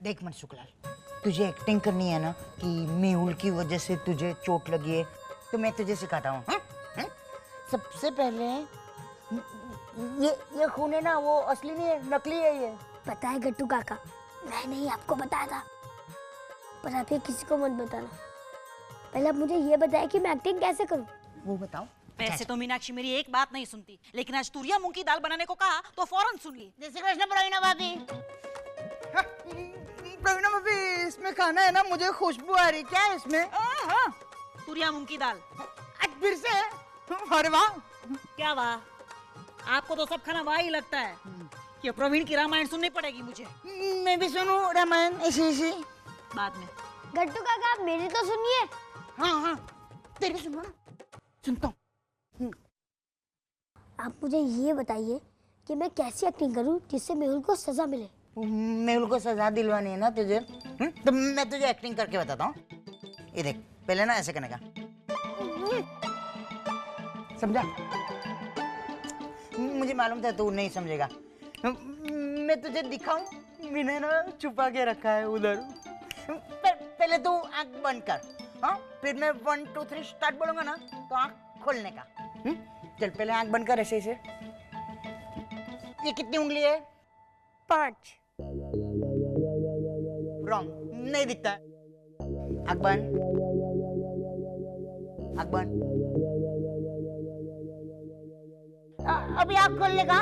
देख मनसुखलाल, तुझे एक्टिंग करनी है ना कि मेहुल की वजह से तुझे चोट लगी है, तो मैं तुझे सिखाता हूँ। सबसे पहले ये खून है ना, वो असली नहीं है, नकली है ये। पता है गट्टू काका, मैंने ही आपको बताया था, पर आप ये किसी को मत बताना। पहले आप मुझे ये बताएं कि मैं एक्टिंग कैसे करूं। वो बताओ। वैसे तो मीनाक्षी मेरी एक बात नहीं सुनती, लेकिन आज तुरिया मूंग की दाल बनाने को कहा तो फौरन सुन ली। जय श्री कृष्ण प्रवीणा भाभी। प्रवीणा भाभी, इसमें खाना है ना, मुझे खुशबू आ रही, क्या है इसमें? तुरिया मूंग की दाल। आज फिर से? अरे वाह। क्या वाह? आपको तो सब खाना वाह ही लगता है। कि प्रवीण की रामायण सुननी पड़ेगी मुझे। मैं भी सुनूं रामायण ऐसी बाद में। गट्टू काका आप मेरी तो सुनिए। हाँ, तेरी सुनो ना, सुनता हूँ। आप मुझे ये बताइए कि मैं कैसी एक्टिंग करूं जिससे मेहुल को सजा मिले। मेहुल को सजा दिलवानी है ना तुझे, तो मैं तुझे एक्टिंग करके बताता हूँ। ये देख, पहले ना ऐसे करने का, समझा? मुझे मालूम था तू नहीं समझेगा। मैं तुझे दिखाऊं, मैंने ना छुपा के रखा है उधर। पहले तू आंख बंद कर, हाँ? फिर मैं 1 2 3 स्टार्ट बोलूंगा ना, तो आंख खोलने का। चल पहले आंख बंद कर ऐसे। ये कितनी उंगली है? 5। रॉन्ग, नहीं दिखता। आंख बंद, आंख बंद। अभी आंख खोलने का।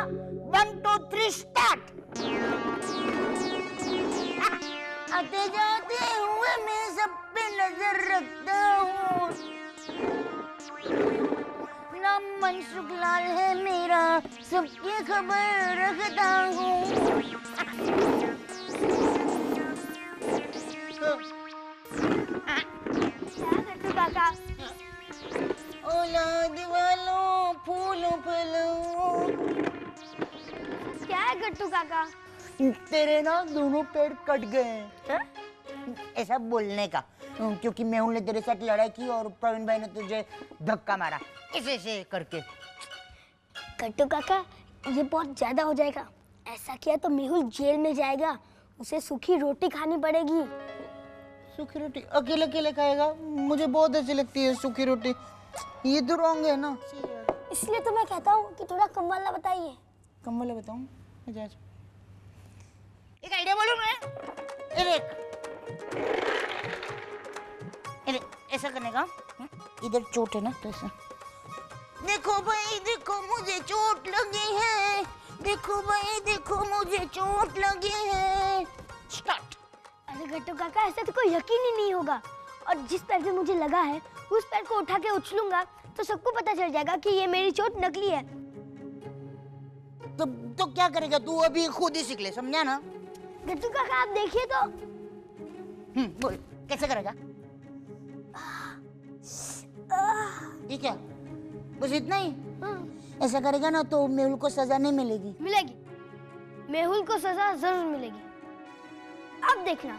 1 2 3 स्टार्ट। आते जाते हुए मैं सब पे नजर रखता हूँ, नाम मनसुखलाल है मेरा, सबकी खबर रखता हूँ। काका औलाद वालों फूलों फलों। क्या है गट्टू काका? तेरे ना दोनों पैर कट गए हैं, ऐसा बोलने का, क्योंकि मेहुल ने तेरे साथ लड़ाई की और प्रवीण भाई ने तुझे धक्का मारा, ऐसे करके। गट्टू काका ये बहुत ज्यादा हो जाएगा। ऐसा किया तो मेहुल जेल में जाएगा, उसे सूखी रोटी खानी पड़ेगी। सूखी रोटी अकेले अकेले खाएगा? मुझे बहुत अच्छी लगती है सूखी रोटी। ये तो रॉन्ग है ना। इसलिए तो मैं कहता हूँ कि थोड़ा कम वाला बताइए। कम वाला बताऊं? एक आइडिया बोलूं मैं? ऐसा करने का, इधर चोट है ना, तो ऐसा। देखो भाई देखो मुझे चोट लगी है, देखो भाई देखो मुझे चोट लगी है। स्टार्ट। अरे गट्टू काका ऐसा तो कोई यकीन ही नहीं होगा, और जिस पैर पे मुझे लगा है उस पैर को उठा के उछलूंगा तो सबको पता चल जाएगा कि ये मेरी चोट नकली है। तो क्या करेगा तू? अभी खुद ही सीख ले, समझा ना? गट्टू काका आप देखिए तो। बोल, कैसे करेगा? ये क्या, बस इतना ही? ऐसा करेगा ना तो मेहुल को सजा नहीं मिलेगी। मिलेगी, मेहुल को सजा जरूर मिलेगी। अब देखना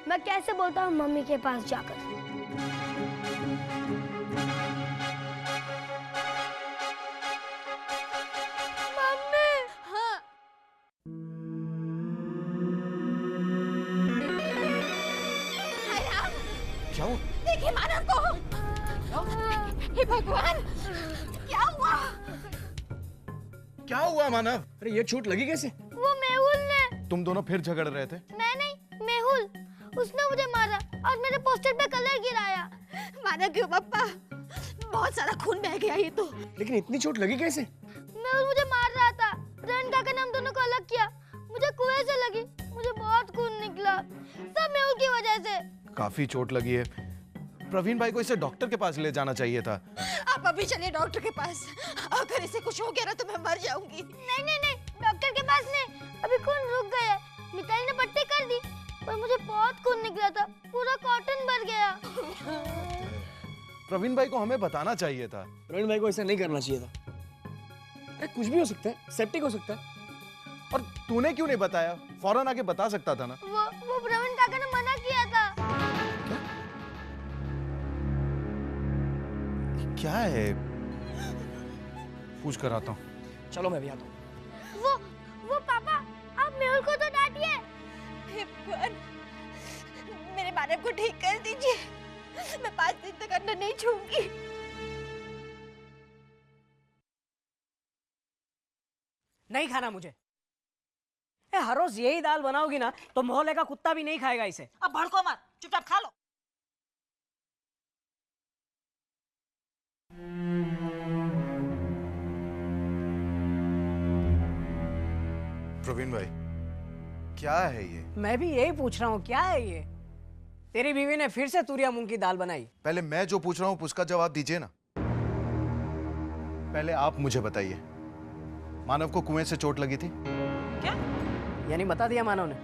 मैं कैसे बोलता हूँ मम्मी के पास जाकर। मम्मी। हाँ। क्या हुआ? देखिए मानव को। हे भगवान, क्या हुआ? क्या हुआ मानव? अरे ये चोट लगी कैसे? वो मेहुल ने। तुम दोनों फिर झगड़ रहे थे? मैं नहीं, मेहुल। उसने मुझे मारा और मेरे पोस्टर पे कलर गिराया। मानव क्यों पप्पा? बहुत सारा खून बह गया ये तो। लेकिन इतनी चोट लगी कैसे? मेहुल मुझे मार रहा था, प्रवीण काका ने हम दोनों को अलग किया, मुझे कुएं से लगी, मुझे बहुत खून निकला, सब मेहुल की वजह से। काफी चोट लगी है, प्रवीण भाई को इसे डॉक्टर के पास ले जाना चाहिए था। आप अभी चलिए डॉक्टर के पास, अगर इसे कुछ हो गया ना तो मैं मर जाऊंगी। नहीं, डॉक्टर के पास नहीं, अभी खून रुक गया है, मिताली ने पट्टी कर दी, पर मुझे बहुत खून निकला था, पूरा कॉटन भर गया। प्रवीण भाई को हमें बताना चाहिए था। प्रवीण भाई को ऐसा नहीं करना चाहिए था। अरे कुछ भी हो सकता है, सेप्टिक हो सकता है। और तूने क्यों नहीं बताया? फौरन आके बता सकता था ना। वो प्रवीण काका ने मना किया था। क्या है? पूछ कर आता हूँ। चलो मैं भी आता हूँ। वो पापा, आप मेहुल को तो डांटिए। हे भगवान, मानव को ठीक कर दीजिए। मैं 5 दिन तक अन्न नहीं छूऊंगी। नहीं खाना मुझे। हर रोज यही दाल बनाओगी ना तो मोहल्ले का कुत्ता भी नहीं खाएगा इसे। अब भड़को मत, चुपचाप खा लो। प्रवीण भाई, क्या है ये? मैं भी यही पूछ रहा हूँ, क्या है ये? तेरी बीवी ने फिर से तुरिया मूंग की दाल बनाई। पहले मैं जो पूछ रहा हूँ उसका जवाब दीजिए ना। पहले आप मुझे बताइए, मानव को कुएं से चोट लगी थी? क्या? यानी बता दिया मानव ने?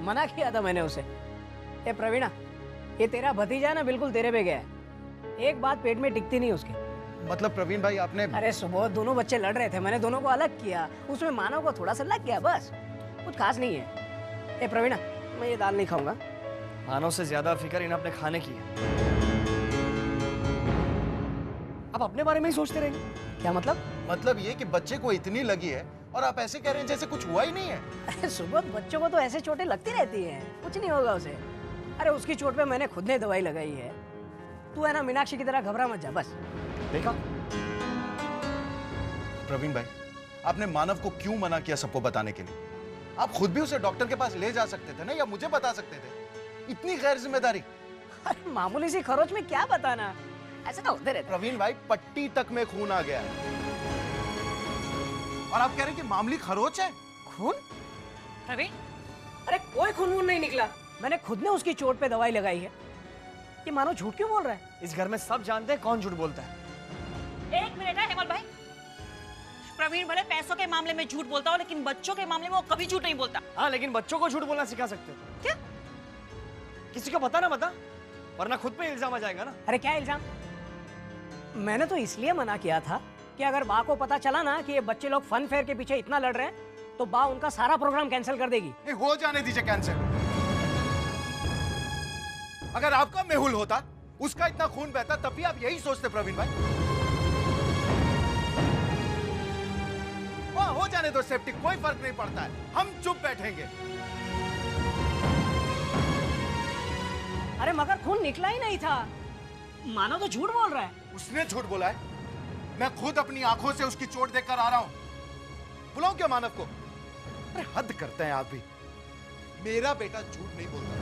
मना किया था मैंने उसे। ए प्रवीणा, ये तेरा भतीजा ना बिल्कुल तेरे पे गया है। एक बात पेट में टिकती नहीं उसके। मतलब प्रवीण भाई आपने... अरे सुबह दोनों बच्चे लड़ रहे थे, मैंने दोनों को अलग किया, उसमें मानव को थोड़ा सा लग गया, बस कुछ खास नहीं है। ए प्रवीणा, मैं ये दाल नहीं खाऊंगा। मानव से ज्यादा फिक्र इन्हें अपने खाने की है। आप अपने बारे में ही सोचते रहेंगे? क्या मतलब? मतलब ये कि बच्चे को इतनी लगी है और आप ऐसे कह रहे हैं जैसे कुछ हुआ ही नहीं है। अरे सुबह बच्चों को तो ऐसे चोटें लगती रहती हैं, कुछ नहीं होगा उसे। अरे उसकी चोट पे मैंने खुद ने दवाई लगाई है। तू है ना मीनाक्षी की तरह घबरा मत जा, बस। देखा? प्रवीण भाई, आपने मानव को क्यों मना किया सबको बताने के लिए? आप खुद भी उसे डॉक्टर के पास ले जा सकते थे ना, या मुझे बता सकते थे। इतनी गैर जिम्मेदारी। अरे मामूली सी खरोच में क्या बताना, ऐसा तो होते रहता। प्रवीण भाई, पट्टी तक में खून आ गया है और आप कह रहे हैं कि मामूली खरोच है? खून? प्रवीण, अरे कोई खून वून नहीं निकला, मैंने खुद ने उसकी चोट पे दवाई लगाई है। ये मानो झूठ क्यों बोल रहा है? इस घर में सब जानते हैं कौन झूठ बोलता है। एक मिनट है हेमल भाई। प्रवीण भले पैसों के मामले में झूठ बोलता हो, लेकिन बच्चों के मामले में वो कभी झूठ नहीं बोलता। हाँ, लेकिन बच्चों को झूठ बोलना सिखा सकते हो। क्या? किसी को पता ना बता, वरना खुद पे इल्जाम आ जाएगा ना। अरे क्या इल्जाम? मैंने तो इसलिए मना किया था कि अगर बा को पता चला ना कि ये बच्चे लोग फन फेयर के पीछे इतना लड़ रहे हैं तो बा उनका सारा प्रोग्राम कैंसिल कर देगी। नहीं, हो जाने दीजिए कैंसिल। अगर आपका मेहुल होता, उसका इतना खून बहता, तब भी आप यही सोचते प्रवीण भाई? हो जाने दो सेप्टिक, कोई फर्क नहीं पड़ता है, हम चुप बैठेंगे। अरे मगर खून निकला ही नहीं था, मानो तो झूठ बोल रहा है। उसने झूठ बोला है? मैं खुद अपनी आंखों से उसकी चोट देखकर आ रहा हूं। बुलाऊं क्या मानव को? अरे हद करते हैं आप भी। मेरा बेटा झूठ नहीं बोलता।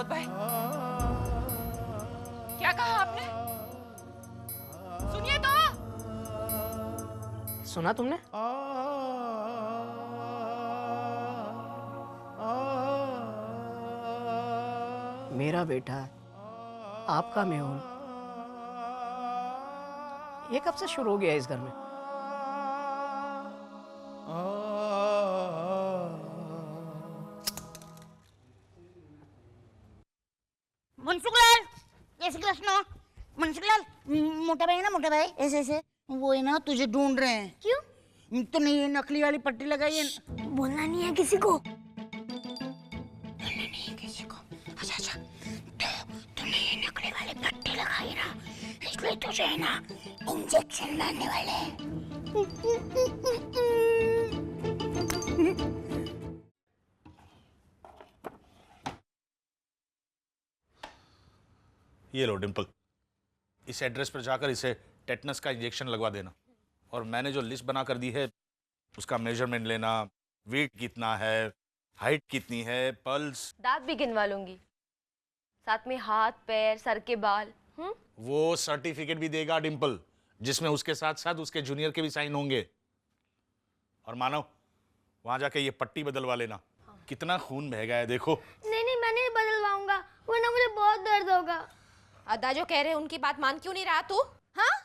भाई, क्या कहा आपने? सुनिए तो। सुना तुमने? मेरा बेटा, आपका मेहुल, ये कब से शुरू हो गया इस घर में? मनसुखलाल, जय श्री कृष्ण। मनसुखलाल, मोटा भाई है ना, मोटा भाई ऐसे ऐसे, वो है ना तुझे ढूंढ रहे हैं। क्यों? तुमने ये नकली वाली पट्टी लगाई है। बोलना नहीं है किसी को। बोलना नहीं है किसी को। अच्छा अच्छा, तो तुमने ये नकली वाली पट्टी लगाई ना, इसलिए तुझे है ना इंजेक्शन मारने वाले हैं। ये लो डिम्पल, इस एड्रेस पर जाकर इसे टेटनस का इंजेक्शन लगवा देना। और मैंने जो लिस्ट बना कर दी है उसका मेजरमेंट लेना, वेट कितना है, हाइट कितनी है, पल्स। दांत भी गिनवा लूंगी, साथ में हाथ पैर सर के बाल। वो सर्टिफिकेट भी देगा डिम्पल, जिसमें उसके साथ साथ उसके जूनियर के भी साइन होंगे। और मानव, वहां जाके ये पट्टी बदलवा लेना। कितना खून बह गया है देखो। नहीं नहीं, मैं नहीं बदलवाऊंगा, वरना मुझे बहुत दर्द होगा। अदा जो कह रहे हैं उनकी बात मान क्यों नहीं रहा तू? हाँ,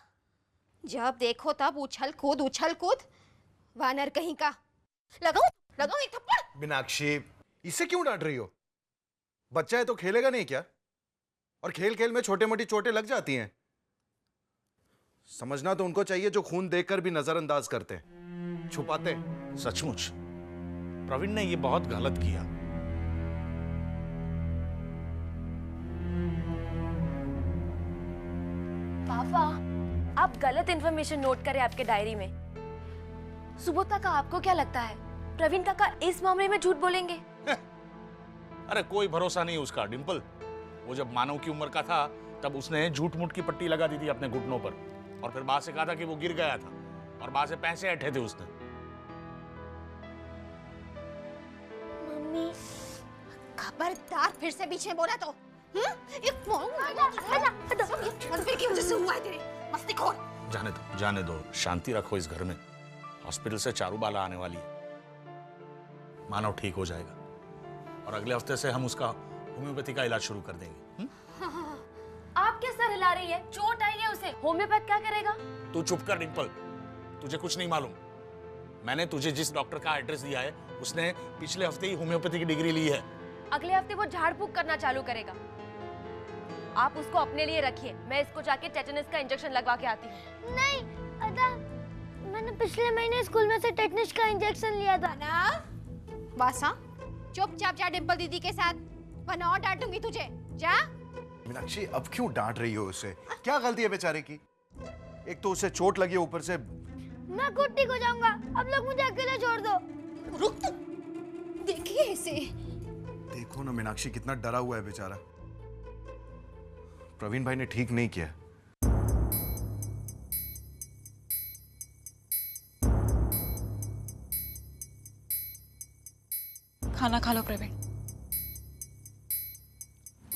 जब देखो तब उछल कूद। वानर कहीं का। लगाऊं एक थप्पड़। मीनाक्षी, इसे क्यों डांट रही हो? बच्चा है तो खेलेगा नहीं क्या? और खेल खेल में छोटे मोटी चोटें लग जाती हैं। समझना तो उनको चाहिए जो खून देखकर भी नजरअंदाज करते हैं, छुपाते हैं। सचमुच प्रवीण ने ये बहुत गलत किया। पापा, आप गलत इंफॉर्मेशन नोट करें आपके डायरी में। सुबोध काका, आपको क्या लगता है प्रवीण काका इस मामले में झूठ बोलेंगे? अरे कोई भरोसा नहीं उसका डिंपल। वो जब मानव की उम्र का था तब उसने झूठ मूठ की पट्टी लगा दी थी अपने घुटनों पर, और फिर बाद से कहा था कि वो गिर गया था, और बाद से पैसे ऐंठे थे उसने। मम्मी, खबरदार फिर से बीच में बोला तो एक फोन की वजह से हुआ है तेरे मस्तीखोर। जाने दो, शांति रखो इस घर में। हॉस्पिटल से चारूबाला आने वाली है, मानव ठीक हो जाएगा, और अगले हफ्ते से हम उसका होम्योपैथी का इलाज शुरू कर देंगे। आप क्या सर हिला रही है? चोट आई है उसे, होम्योपैथ क्या करेगा? तू चुप कर डिंपल, तुझे कुछ नहीं मालूम। मैंने तुझे जिस डॉक्टर का एड्रेस दिया है उसने पिछले हफ्ते ही होम्योपैथी की डिग्री ली है। अगले हफ्ते वो झाड़ फूक करना चालू करेगा। आप उसको अपने लिए रखिए, मैं इसको जाके टेटनस का इंजेक्शन लगवा के आती हूँ। नहीं अदा, मैंने पिछले महीने स्कूल में से टेटनस का इंजेक्शन लिया था ना। बस हाँ, चुपचाप जा डिंपल दीदी के साथ, वरना और डांटूंगी तुझे। जा। मीनाक्षी, अब क्यों डांट रही हो उसे? क्या गलती है बेचारे की? एक तो उसे चोट लगी, ऊपर से। मैं खुद ठीक हो जाऊंगा, अब लोग मुझे अकेला छोड़ दो। रुक, देखिए इसे। देखो ना मीनाक्षी, कितना डरा हुआ है बेचारा। प्रवीण भाई ने ठीक नहीं किया। खाना खा लो प्रवीण।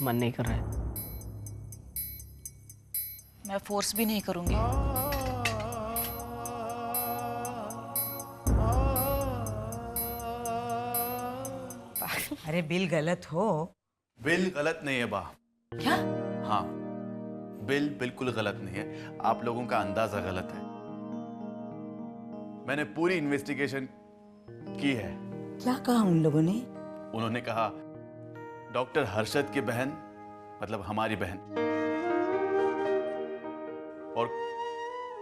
मन नहीं कर रहा है। मैं फोर्स भी नहीं करूंगी। अरे बिल गलत हो। बिल गलत नहीं है बा। क्या? हाँ, बिल बिल्कुल गलत नहीं है, आप लोगों का अंदाजा गलत है। मैंने पूरी इन्वेस्टिगेशन की है। क्या कहा उन लोगों ने? उन्होंने कहा डॉक्टर हर्षद की बहन, मतलब हमारी बहन, और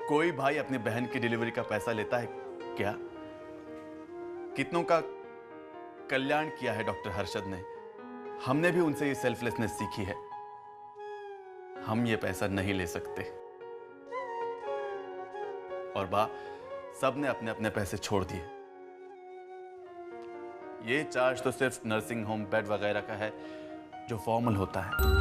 कोई भाई अपनी बहन की डिलीवरी का पैसा लेता है क्या? कितनों का कल्याण किया है डॉक्टर हर्षद ने। हमने भी उनसे ये सेल्फलेसनेस सीखी है। हम ये पैसा नहीं ले सकते। और बा, सब ने अपने अपने पैसे छोड़ दिए। ये चार्ज तो सिर्फ नर्सिंग होम बेड वगैरह का है, जो फॉर्मल होता है।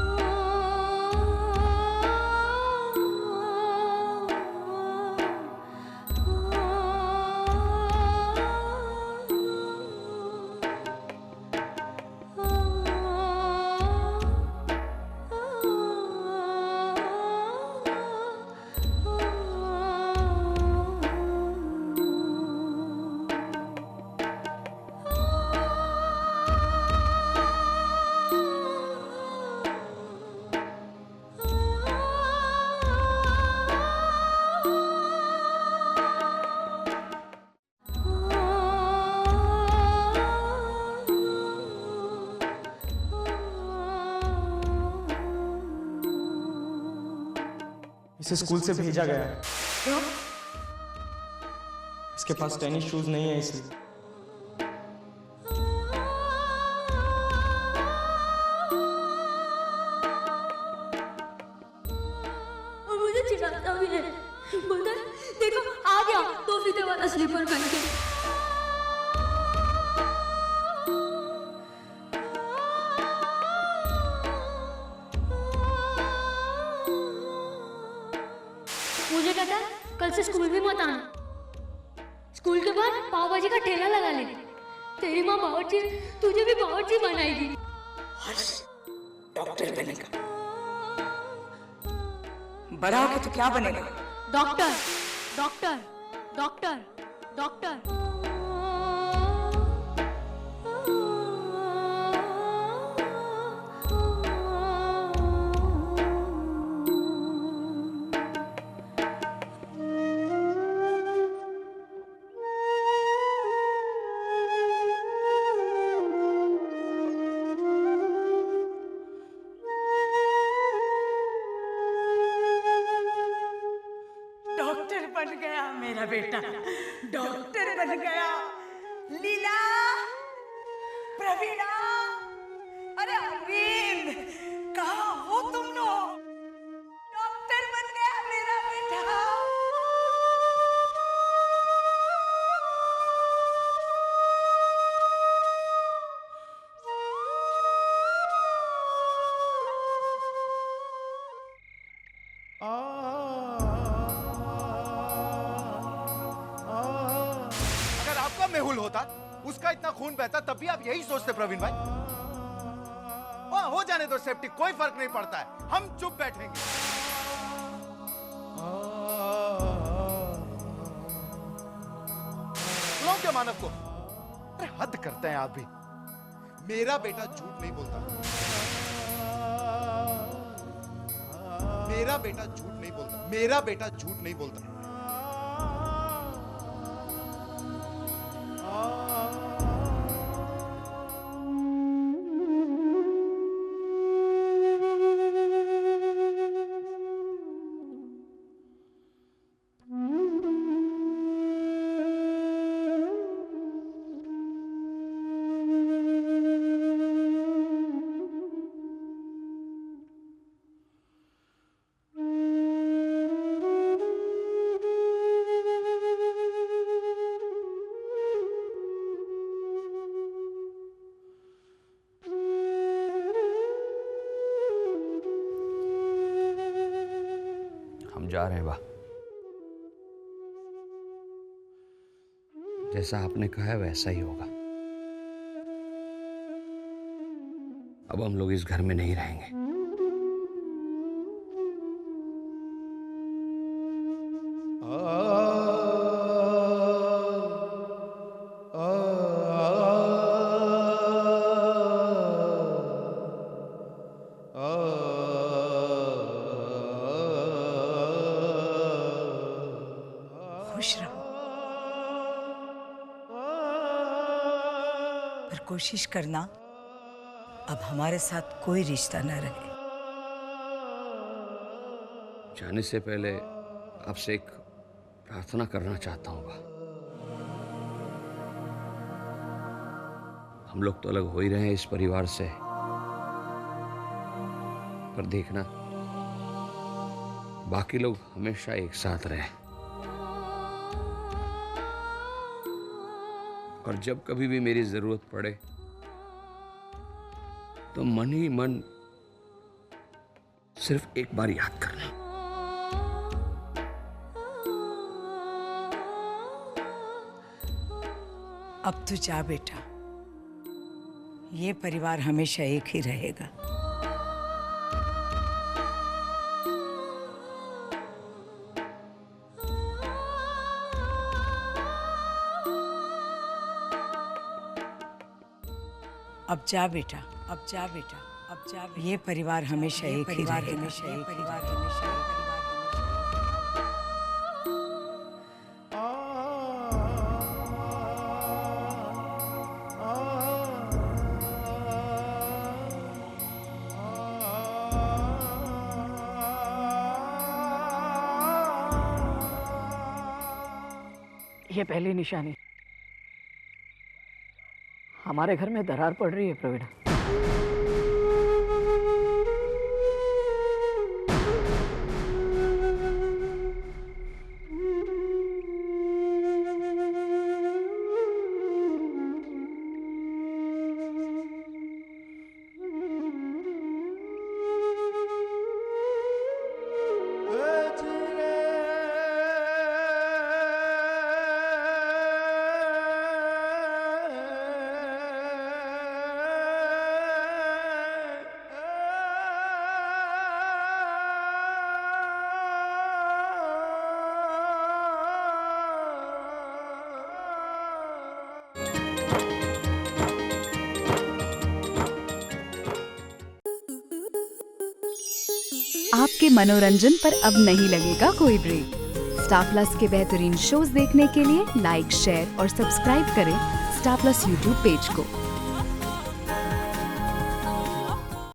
इसे स्कूल से भेजा गया है। क्यों? इसके पास टेनिस शूज नहीं है इसलिए। मुझे चिढ़ाता भी है, बोलता है देखो आ गया तो फीते वाला स्लीपर पहन के। मुझे कहता है कल से स्कूल भी मत आना, स्कूल के बाद पाव भाजी का ठेला लगा ले, तेरी माँ बावर्ची तुझे भी बावर्ची बनाएगी। डॉक्टर बनेगा, बड़ा होके तो क्या बनेगा? Doctor doctor doctor doctor. बन गया मेरा बेटा, डॉक्टर बन गया। लीला, प्रवीणा, अरे अरविंद, कहाँ हो तुम लोग? डॉक्टर बन गया मेरा बेटा। अगर आपका मेहुल होता, उसका इतना खून बहता, तब भी आप यही सोचते प्रवीण भाई। हो जाने दो सेप्टिक, कोई फर्क नहीं पड़ता है, हम चुप बैठेंगे। सुनो क्या मानव को? अरे हद करते हैं आप भी। मेरा बेटा झूठ नहीं बोलता। मेरा बेटा झूठ नहीं बोलता। मेरा बेटा झूठ नहीं बोलता। जा रहे हैं बा। जैसा आपने कहा है वैसा ही होगा। अब हम लोग इस घर में नहीं रहेंगे। खुश रहो, पर कोशिश करना अब हमारे साथ कोई रिश्ता न रहे। जाने से पहले आपसे एक प्रार्थना करना चाहता हूँ बा। हम लोग तो अलग हो ही रहे हैं इस परिवार से, पर देखना बाकी लोग हमेशा एक साथ रहे। और जब कभी भी मेरी जरूरत पड़े तो मन ही मन सिर्फ एक बार याद करना। अब तू जा बेटा, ये परिवार हमेशा एक ही रहेगा। अब जा बेटा, अब जा बेटा, अब जा बेटा। ये परिवार हमेशा एक ही रहेगा। हमेशा एक परिवार, हमेशा एक परिवार। ये पहली निशानी। हमारे घर में दरार पड़ रही है प्रवीणा। आपके मनोरंजन पर अब नहीं लगेगा कोई ब्रेक। स्टार प्लस के बेहतरीन शोज देखने के लिए लाइक, शेयर और सब्सक्राइब करें स्टार प्लस यूट्यूब पेज को।